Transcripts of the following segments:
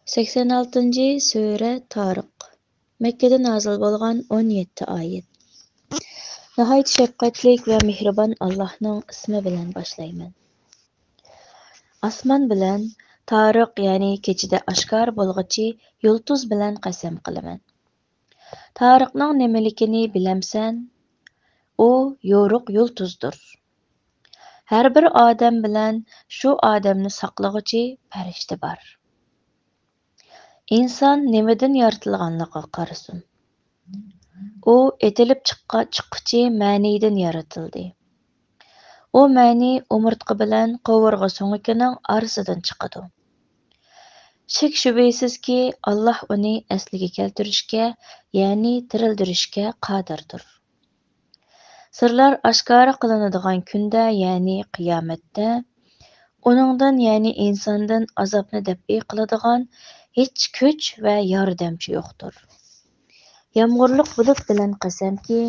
86-cı Sure Tariq. Məkkədə nazil bolğan 17 ayet. Nəhayət şəfqətlik və mehriban Allah'ның ismi bilan başlayman. Asman bilan Tariq, yani keçide aşkar bolğıcı yulduz bilan qasam qilaman. Tariqning nimaligini bilamsan? O yoruq yulduzdur. Her bir adam bilan şu adamni saqlagıcı farishta bar. İnsan nimadan yaratilganligiga qarasin. O etilib chiqqıcı ma'nidan yaratildi. O ma'ni umurtqa bilan qovurg'a so'ngikining orasidan chiqadi. Shak shubhasizki Allah uni asliga keltirishga, ya'ni tirildirishga qodirdir. Sirlar oshkora qilinadigan kunda, ya'ni qiyomatda, uningdan, ya'ni insondan azobni dab'i qiladigan hech kuch va yordamchi yo'qdir. Yağmurluq bulut bilan qasamki,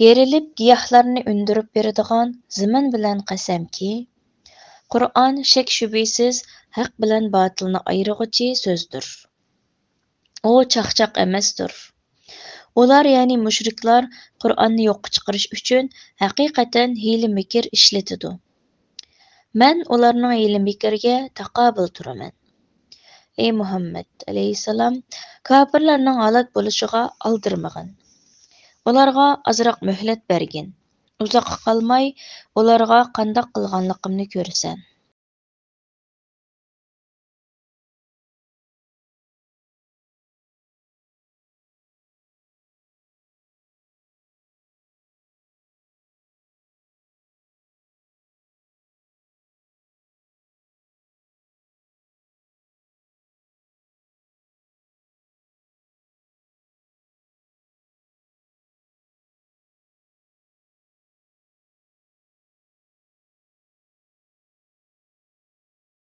yerilib giyohlarni undirib beradigan zamin bilan qasamki, Qur'on shak shubhasiz haq bilan botilni ayirg'uchi so'zdir. O chaqchaq emasdir. Ular, ya'ni mushriklar, Qur'onni yo'qqa chiqarish uchun haqiqatan hiyla-mikr ishlatadi. Men ularning hiyla-mikrga taqobil turaman. Ey Muhammad alayhissalom, kafirlarning halok bo'lishiga aldirmag'in. Ularga azroq muhlat bergin. Uzoqqa qolmay, ularga qandoq qilganligimni ko'rasan.